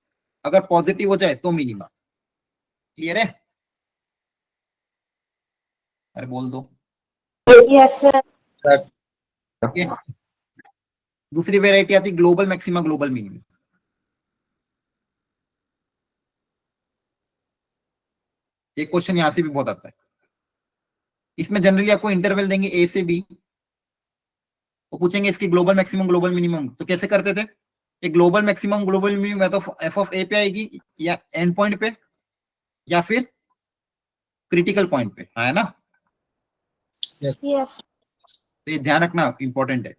अगर पॉजिटिव हो जाए तो मिनिमा। क्लियर है? अरे बोल दो। Yes, sir. ओके, दूसरी वेराइटी आती है ग्लोबल मैक्सिमा ग्लोबल मिनिमा। एक क्वेश्चन यहां से भी बहुत आता है, इसमें जनरली आपको इंटरवल देंगे ए से बी, वो पूछेंगे इसकी ग्लोबल मैक्सिमम ग्लोबल मिनिमम, तो कैसे करते थे, ये ग्लोबल मैक्सिमम ग्लोबल मिनिमम या तो एफ ऑफ ए पे आएगी, या एंड पॉइंट पे, या फिर क्रिटिकल पॉइंट पे, है ना। Yes. तो ये ध्यान रखना इंपॉर्टेंट है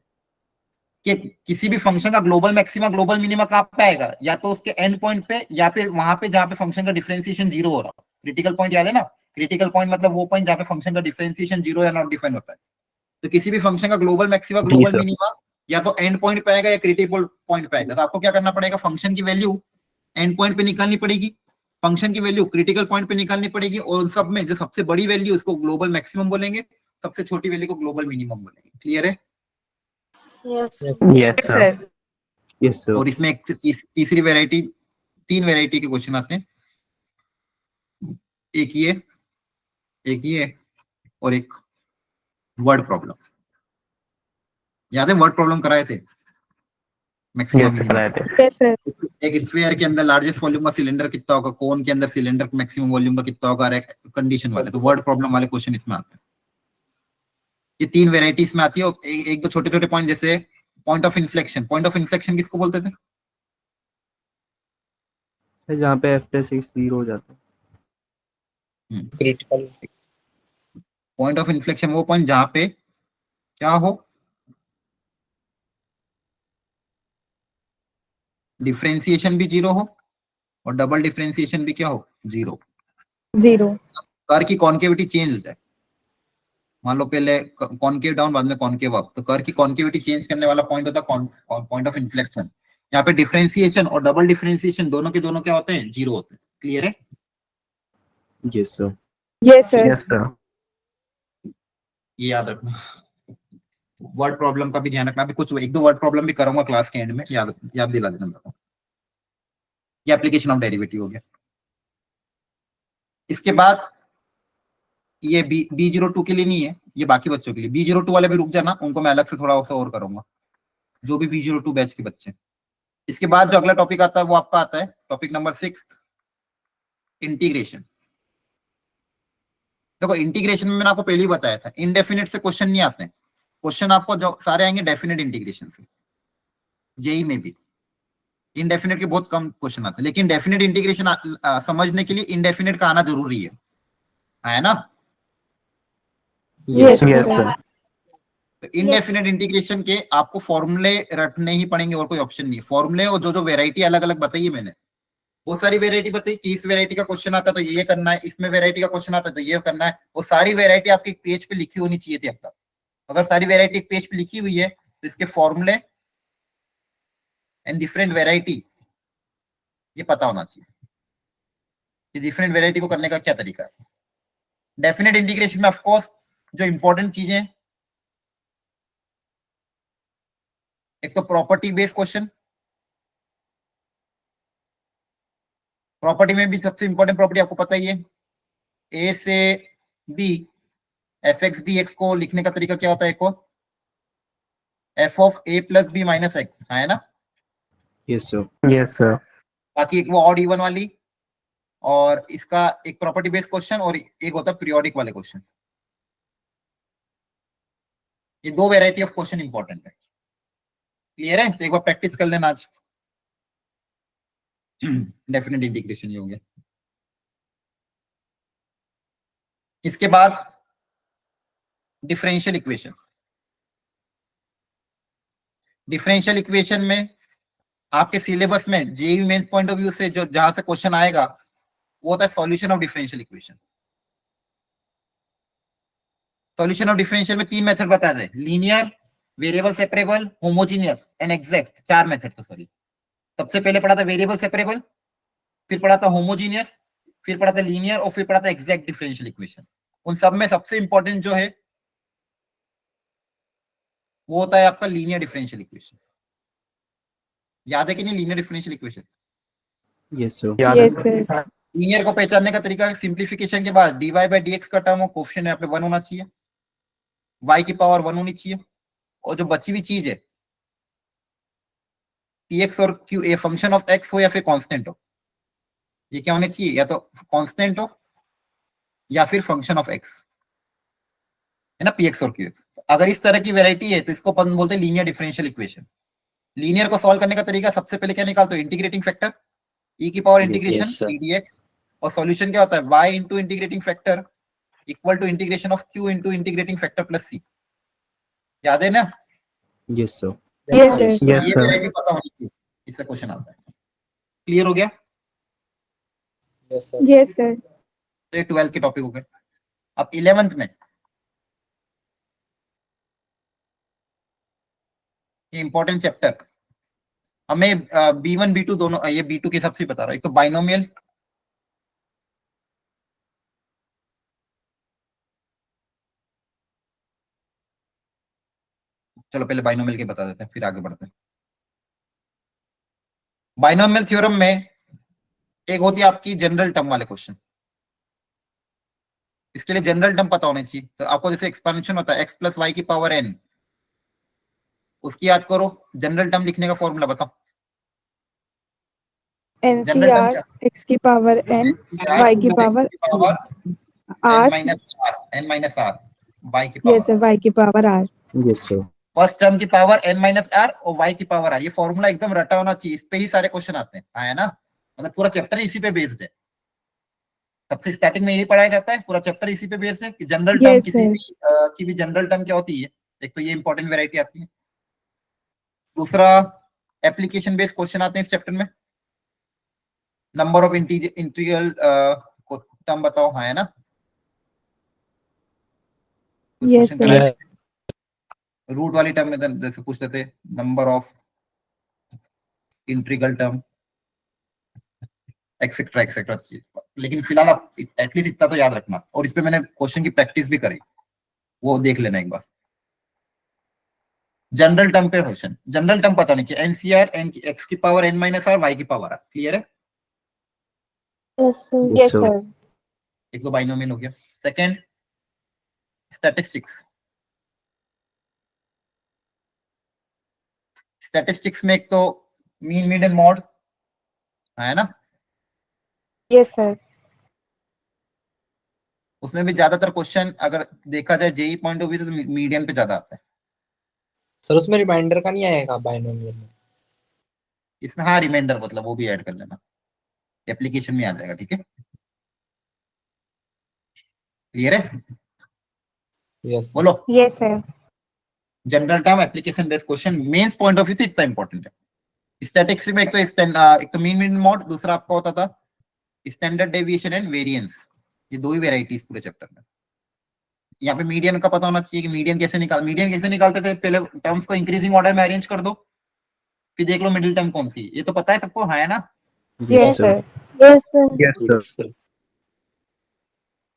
कि किसी भी फंक्शन का ग्लोबल मैक्सिमा ग्लोबल मिनिमा कहां पे आएगा, या तो उसके एंड पॉइंट पे, या फिर वहां पे जहां पे फंक्शन का डिफरेंशिएशन जीरो हो रहा हो। क्रिटिकल पॉइंट याद है ना, क्रिटिकल पॉइंट मतलब वो पॉइंट जहां पे फंक्शन का डिफरेंशिएशन जीरो या नॉट डिफाइन होता है। तो किसी भी फंक्शन का ग्लोबल मैक्सिमा जी, ग्लोबल सर। मिनिमा या तो एंड पॉइंट पे आएगा या क्रिटिकल पॉइंट पे आएगा। तो आपको क्या करना पड़ेगा, फंक्शन की वैल्यू एंड पॉइंट पे निकालनी पड़ेगी, फंक्शन की वैल्यू क्रिटिकल पॉइंट पे निकालनी पड़ेगी, और उन सब में जो सबसे बड़ी वैल्यू उसको ग्लोबल मैक्सिमम बोलेंगे, सबसे छोटी वैल्यू को ग्लोबल मिनिमम बोलेंगे। क्लियर है? Yes. Yes, Yes, sir. sir. Yes, sir. और इसमें एक तीसरी वेराइटी, तीन वेराइटी के क्वेश्चन आते हैं, एक ये और एक वर्ड प्रॉब्लम। याद है वर्ड प्रॉब्लम कराए थे maximum Yes, right. Yes, sir. एक स्फीयर के अंदर लार्जेस्ट वॉल्यूम का सिलेंडर कितना होगा, कोन के अंदर सिलेंडर मैक्सिमम वॉल्यूम का कितना होगा, कंडीशन वाले, तो वर्ड प्रॉब्लम वाले क्वेश्चन इसमें आते हैं। ये तीन वेराइटी इसमें आती है, और एक दो छोटे छोटे पॉइंट, जैसे point of inflection. Point of inflection किसको बोलते थे? सर जहाँ पे एफ प्लस सिक्स जीरो हो जाता है। क्रिटिकल पॉइंट ऑफ इन्फ्लेक्शन वो पॉइंट जहां पे क्या हो, डिफरेंशिएशन भी जीरो हो और डबल डिफरेंशिएशन भी क्या हो, जीरो। 0. कर की कॉन्केविटी चेंज हो जाए, मान लो पहले कॉन्केव डाउन बाद में कॉन्केव अप, तो कर की कॉन्केविटी चेंज करने वाला पॉइंट होता है पॉइंट ऑफ इन्फ्लेक्शन। यहाँ पे डिफरेंशिएशन और डबल डिफरेंशिएशन दोनों के दोनों क्या होते हैं, जीरो होते हैं। क्लियर है? Yes, sir. Yes, sir. Yes, sir. ये याद रखना। वर्ड प्रॉब्लम का भी ध्यान रखना, अभी कुछ एक दो वर्ड प्रॉब्लम भी करूंगा क्लास के एंड में, याद दिला देना मेरे को। ये एप्लीकेशन ऑफ डेरिवेटिव हो गया। इसके बाद ये B02 के लिए नहीं है, ये बाकी बच्चों के लिए। B02 वाले भी रुक जाना, उनको मैं अलग से थोड़ा सा और करूंगा, जो भी B02 बैच के बच्चे। इसके बाद जो अगला टॉपिक आता है वो आपका आता है टॉपिक नंबर 6, इंटीग्रेशन। देखो इंटीग्रेशन में मैंने आपको पहले ही बताया था, इनडेफिनेट से क्वेश्चन नहीं आते हैं, क्वेश्चन आपको जो सारे आएंगे डेफिनेट इंटीग्रेशन से। जेई में भी इनडेफिनेट के बहुत कम क्वेश्चन आते हैं, लेकिन डेफिनेट इंटीग्रेशन समझने के लिए इनडेफिनेट का आना जरूरी है ना। Yes, Yes, sir. sir. Indefinite integration के आपको फॉर्मूले रटने ही पड़ेंगे, और कोई ऑप्शन नहीं। फॉर्मूले और जो वेराइटी अलग अलग बताई मैंने, वो सारी वेराइटी बताई कि इस वेराइटी का क्वेश्चन आता तो ये करना है, इसमें वेराइटी का क्वेश्चन आता तो ये करना है। वो सारी वेराइटी आपकी एक पेज पे लिखी होनी चाहिए थी अब तक। अगर सारी वेराइटी एक पेज पे लिखी हुई है तो इसके फॉर्मूले एंड डिफरेंट वेराइटी ये पता होना चाहिए कि डिफरेंट वेराइटी को करने का क्या तरीका है। डेफिनेट इंटीग्रेशन में ऑफकोर्स जो इंपॉर्टेंट चीजें, एक तो प्रॉपर्टी बेस्ड क्वेश्चन। प्रॉपर्टी में भी सबसे इंपॉर्टेंट प्रॉपर्टी आपको पता ही है, ए से b f x d x को लिखने का तरीका क्या होता है, को f of a plus b minus x, है ना। Yes, sir. Yes, sir. बाकी एक वो ऑड इवन वाली, और इसका एक प्रॉपर्टी बेस्ड क्वेश्चन, और एक होता है पीरियोडिक वाले क्वेश्चन। ये दो वेराइटी ऑफ क्वेश्चन इंपॉर्टेंट है। क्लियर है? तो एक बार प्रैक्टिस कर लेना आज। डेफिनेट इंटीग्रेशन ये हो गया। इसके बाद डिफरेंशियल इक्वेशन। डिफरेंशियल इक्वेशन में आपके सिलेबस में JEE Mains point of view से जो जहां से क्वेश्चन आएगा वो होता है solution of differential equation. Solution of differential में 3 मेथड बताए थे, linear, variable separable, homogeneous and exact. 4 method तो सॉरी। सबसे पहले पढ़ा था वेरिएबल सेपरेबल, फिर पढ़ा था होमोजीनियस, फिर पढ़ा था लीनियर और फिर पढ़ा था एग्जैक्ट डिफरेंशियल इक्वेशन। उन सब में सबसे इंपॉर्टेंट जो है वो होता है आपका लीनियर डिफरेंशियल इक्वेशन। याद है कि नहीं linear differential equation? Yes, sir. Yes, sir. Linear को पहचानने का तरीका सिंप्लीफिकेशन के बाद dy बाई dx का टर्म हो, कोफिशिएंट यहाँ पे 1 होना चाहिए, y की पावर 1 होनी चाहिए, और जो बची हुई चीज है px और q a function of x हो या फिर कांस्टेंट हो, ये क्या होने चाहिए, या तो कांस्टेंट हो या फिर फंक्शन ऑफ x, है ना, px और qx। तो अगर इस तरह की वैरायटी है तो इसको अपन बोलते हैं लीनियर डिफरेंशियल इक्वेशन। लीनियर को सॉल्व करने का तरीका सबसे पहले क्या निकालते हो, इंटीग्रेटिंग फैक्टर e की power integration Yes, sir. dx, और सॉल्यूशन क्या होता है y into integrating factor equal to integration of q into integrating factor plus c। याद है ना? Yes, sir. Yes, sir. Yes, ये sir. वैरायटी पता होनी चाहिए, इससे क्वेश्चन आता है। क्लियर हो गया? Yes, sir. Yes, sir. तो ये 12th के टॉपिक हो गए। अब 11th में इंपॉर्टेंट चैप्टर हमें B1 B2 दोनों, ये B2 के हिसाब से बता रहा हूं। एक तो बाइनोमियल, चलो पहले बाइनोमियल के बता देते हैं फिर आगे बढ़ते हैं। बाइनोमियल थ्योरम में एक होती है आपकी जनरल टर्म वाले क्वेश्चन, इसके लिए जनरल टर्म पता होनी चाहिए। तो आपको जैसे एक्सपेंशन होता है x प्लस वाई की पावर n, उसकी याद करो। जनरल टर्म लिखने का फॉर्मूला बताओ। जनरल टर्म NCR क्या? x की पावर n y की power r। n minus r y की पावर। Yes, sir. y की power r। Yes, sir. First term की पावर n माइनस आर और y की पावर r। ये फॉर्मूला एकदम रटा होना चाहिए, इस पे ही सारे क्वेश्चन आते हैं, है ना, मतलब पूरा चैप्टर इसी पे बेस्ड है। सबसे स्टार्टिंग में यही पढ़ाया जाता है, पूरा चैप्टर इसी पे बेस्ड है कि जनरल टर्म Yes, किसी sir. भी की भी जनरल टर्म क्या होती है। एक तो ये इंपॉर्टेंट वैरायटी आती है, दूसरा एप्लीकेशन बेस्ड क्वेश्चन आते हैं इस चैप्टर में। नंबर ऑफ इंटीग्रल टर्म बताओ, है ना। Yes, sir. रूट वाली टर्म में जैसे पूछते थे number of integral term etcetera etcetera. लेकिन फिलहाल आप एटलीस्ट इतना तो याद रखना, और इस पे मैंने क्वेश्चन की प्रैक्टिस भी करी, वो देख लेना एक बार। जनरल टर्म पे क्वेश्चन, जनरल टर्म पता नहीं चाहिए, एनसीआर एन एक्स की power n minus r y की पावर आर। क्लियर है? Yes, sir. Yes, sir. एक तो बाइनोमियल हो गया। Second statistics. स्टैटिस्टिक्स में एक तो मीन मीडियन मॉड, है ना, Yes, sir. उसमें भी ज्यादातर क्वेश्चन अगर देखा जाए जेई पॉइंट ऑफ व्यू से तो मीडियन पे ज्यादा आता है। सर उसमें रिमाइंडर का नहीं आएगा बाइनोमियल में? इसमें हाँ रिमाइंडर मतलब वो भी ऐड कर लेना, एप्लीकेशन में आ जाएगा। ठीक है, क्लियर है? यस बोलो। Yes, sir. General term application based question Mains point of view से इतना इंपॉर्टेंट है। स्टैटिस्टिक्स में एक तो मीन मीडियन मॉड, दूसरा आपका होता था स्टैंडर्ड डेविएशन एंड वेरिएंस। ये दो ही वेराइटीज पूरे चैप्टर में। यहाँ पे मीडियन का पता होना चाहिए कि मीडियन कैसे निकालते थे। पहले टर्म्स को इंक्रीजिंग ऑर्डर में अरेंज कर दो, फिर देख लो मिडिल टर्म कौन सी। ये तो पता है सबको, है ना। Yes, sir. Yes, sir. Yes, sir.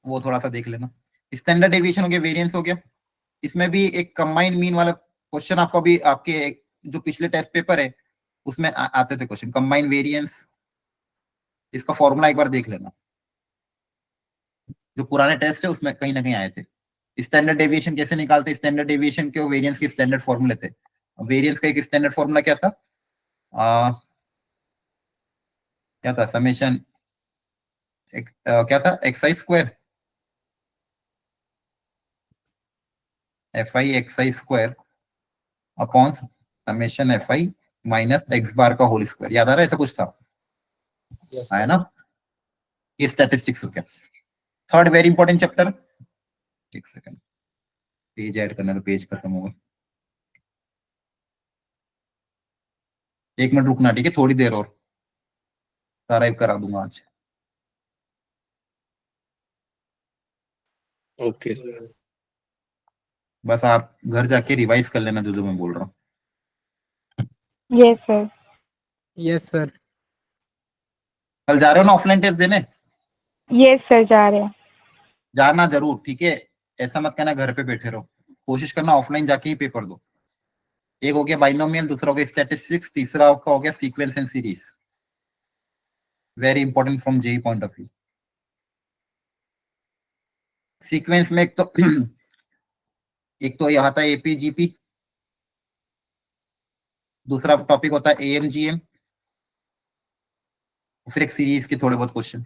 वो थोड़ा सा देख लेना। स्टैंडर्ड डेविएशन हो गया, वेरिएंस हो गया। इसमें भी एक कंबाइंड मीन वाला क्वेश्चन आपको भी आपके जो पिछले टेस्ट पेपर है उसमें आते थे क्वेश्चन, कंबाइंड वेरिएंस। इसका फॉर्मूला एक बार देख लेना, जो पुराने टेस्ट है उसमें कहीं ना कहीं आए थे। स्टैंडर्ड डेविएशन कैसे निकालते, स्टैंडर्ड डेविएशन के वेरिएंस के स्टैंडर्ड फॉर्मूले थे। वेरिएंस का एक स्टैंडर्ड फॉर्मूला क्या था, क्या था, समेशन क्या था, X I square F I X I square upon summation F I minus X bar का होल स्क्वायर। याद आ रहा है, ऐसा कुछ था। है ना, ये स्टैटिस्टिक्स हो गया। थर्ड वेरी इंपॉर्टेंट चैप्टर, एक सेकंड पेज ऐड करना तो पेज खत्म होगा, 1 मिनट रुकना, ठीक है, थोड़ी देर और, सारा ही करा दूंगा आज। ओके बस आप घर जाके रिवाइज कर लेना जो जो मैं बोल रहा हूँ। Yes sir. Yes sir. कल जा रहे हो ना ऑफलाइन टेस्ट देने? यस सर जा रहे हैं। जाना जरूर, ठीक है, ऐसा मत कहना घर पे बैठे रहो, कोशिश करना ऑफलाइन जाके ही पेपर दो। एक हो गया बाइनोमियल, दूसरा हो गया स्टैटिस्टिक्स, तीसरा आपका हो गया sequence and series, very important from JEE point of view. Sequence में एक तो यह आता है एपीजीपी, दूसरा टॉपिक होता है एएमजीएम, फिर एक सीरीज के थोड़े बहुत क्वेश्चन।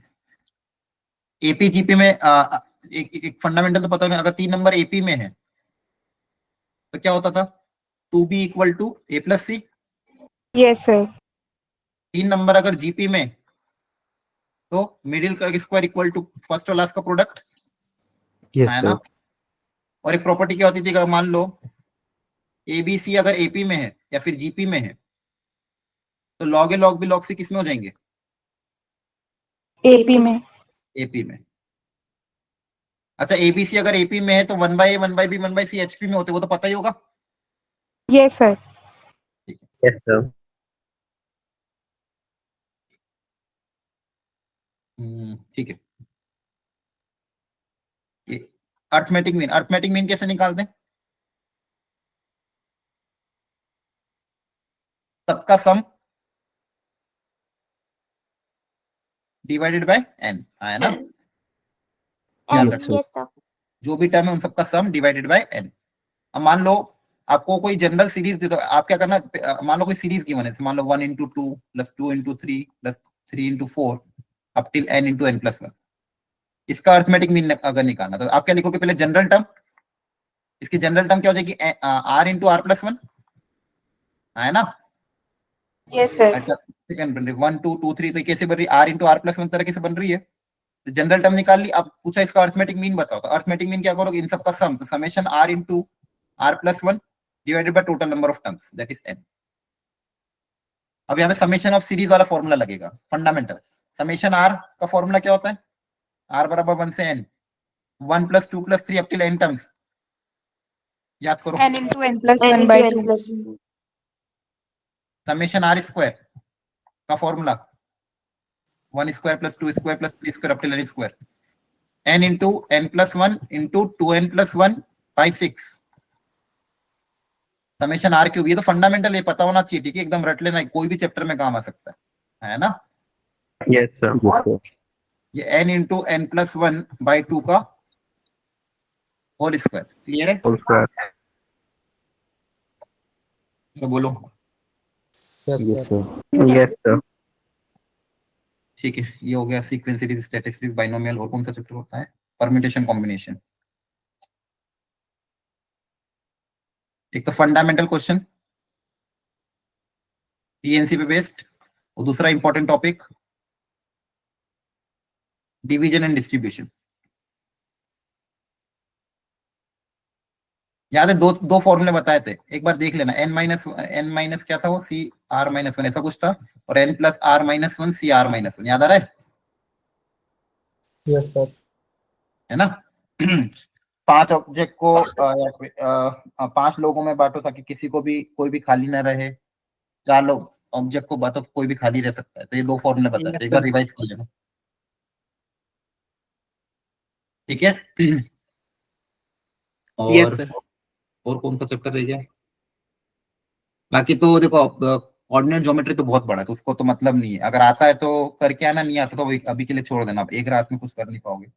एपीजीपी में एक फंडामेंटल तो पता नहीं, अगर 3 नंबर एपी में है तो क्या होता था, 2b equal to a plus c. Yes sir. 3 number अगर जीपी में तो मिडिल का स्क्वायर इक्वल टू फर्स्ट और लास्ट का प्रोडक्ट, यस है सर। ना। और एक प्रॉपर्टी क्या होती थी, अगर मान लो एबीसी अगर एपी में है या फिर जीपी में है तो लॉग ए लॉग बी लॉग सी किस में हो जाएंगे, एपी में। एपी में। अच्छा एबीसी अगर एपी में है तो 1/a 1/b 1/c एचपी में होते, वो तो पता ही होगा। Yes sir. यस सर ठीक है। ये अर्थमेटिक मीन कैसे निकालते हैं, सबका सम डिवाइडेड बाय एन, है ना, याद And रखो, yes sir. जो भी टर्म है उन सबका सम डिवाइडेड बाय एन। अब मान लो आपको कोई जनरल सीरीज दे दो, आप क्या करना, मान लो कोई सीरीज गिवन है, मान लो 1 into 2 plus 2 into 3 plus 3 into 4 up till n into n plus 1, इसका अर्थमेटिक मीन अगर निकालना तो आप क्या लिखोगे, पहले जनरल टर्म, इसकी जनरल टर्म क्या हो जाएगी, r into r plus 1, है ना। Yes sir. सेकंड बन रही 1 2 2 3, तो कैसे बन रही, r into r plus 1 तरह से बन रही है, तो जनरल टर्म निकाल ली। अब पूछा इसका अर्थमेटिक मीन बताओ, तो अर्थमेटिक मीन क्या करोगे, इन सबका सम, तो summation r into r plus 1 divided by total number of terms that is n। अब यहाँ पे समेशन ऑफ सीरीज वाला फॉर्मूला लगेगा, फंडामेंटल समेशन r का फॉर्मूला क्या होता है, r बराबर 1 से n, 1 plus 2 plus 3 up till n terms, याद करो, n into n plus N 1 into by N 2. plus 1. Summation r square का formula 1 square plus 2 square plus 3 square up till n square, n into n plus 1 into 2n plus 1 by 6 summation r cube. ये तो फंडामेंटल, ये पता होना चाहिए, ठीक है, एकदम रट लेना, कोई भी चैप्टर में काम आ सकता है ना। यस सर ये n into n plus 1 by 2 का होल स्क्वायर, क्लियर है, फुल स्क्वायर तो बोलो। Yes sir. यस सर ठीक है, ये हो गया सीक्वेंस सीरीज स्टैटिस्टिक्स बाइनोमियल, और कौन सा चैप्टर होता है, परम्यूटेशन कॉम्बिनेशन। एक तो फंडामेंटल क्वेश्चन पीएनसी पे बेस्ड, और दूसरा important topic division and distribution. याद है, दो फॉर्मूले बताए थे, एक बार देख लेना, n माइनस क्या था वो, सी आर माइनस 1 ऐसा कुछ था, और n plus r minus 1 c r minus 1, याद आ रहा है, यस सर। है ना। 5 ऑब्जेक्ट को 5 लोगों में बांटो ताकि किसी को भी कोई भी खाली ना रहे, 4 लोग ऑब्जेक्ट को बांटो कोई भी खाली रह सकता है, तो ये 2 फॉर्मूले बताए थे, एक बार रिवाइज कर लेना, ठीक है। यस और सर। और कौन सा चैप्टर रह गया, बाकी तो देखो कोऑर्डिनेट ज्योमेट्री तो बहुत बड़ा है, तो उसको तो मतलब नहीं है, अगर आता है तो करके आना, नहीं आता तो अभी के लिए छोड़ देना, अब एक रात में कुछ कर नहीं पाओगे,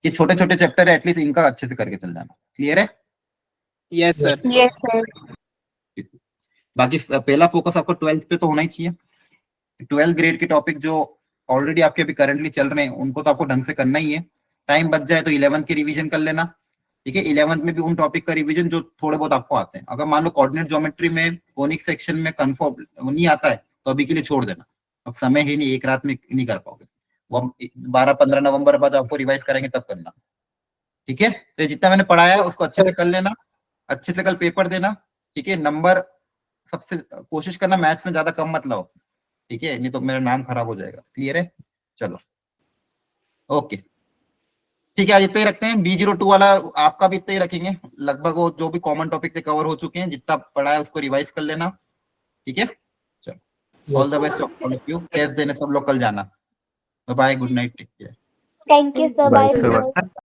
ये छोटे छोटे चैप्टर है, एटलीस्ट इनका अच्छे से करके चल जाना, क्लियर है। Yes sir. Yes sir. बाकी पहला फोकस आपको 12th पे तो होना ही चाहिए, 12th ग्रेड के टॉपिक जो ऑलरेडी आपके अभी करंटली चल रहे हैं उनको तो आपको ढंग से करना ही है, टाइम बच जाए तो 11th के रिवीजन कर लेना, ठीक है। 11th में भी उन टॉपिक का रिवीजन जो थोड़े बहुत आपको आते हैं, अगर मान लो कोऑर्डिनेट ज्योमेट्री में कोनिक सेक्शन में कंफर्म नहीं आता है तो अभी के लिए छोड़ देना, अब समय ही नहीं, एक रात में नहीं कर पाओगे, वो 12-15 नवंबर बाद आपको रिवाइज करेंगे तब करना, ठीक है। तो जितना मैंने पढ़ाया है उसको अच्छे से कर लेना, अच्छे से कल पेपर देना, ठीक है। नंबर सबसे कोशिश करना मैथ्स में ज्यादा कम मत लाओ, ठीक है, नहीं तो मेरा नाम खराब हो जाएगा। क्लियर है? चलो ओके, ठीक है, आज इतना ही रखते हैं। B02 वाला आपका भी इतना ही रखेंगे, लगभग वो जो भी कॉमन टॉपिक थे कवर हो चुके हैं, जितना पढ़ा है उसको रिवाइज कर लेना, ठीक है। चलो, all the best all of you, test देने सब लोग कल जाना। Bye, good night, take care. Thank you, sir. Bye, Bye. sir. Bye.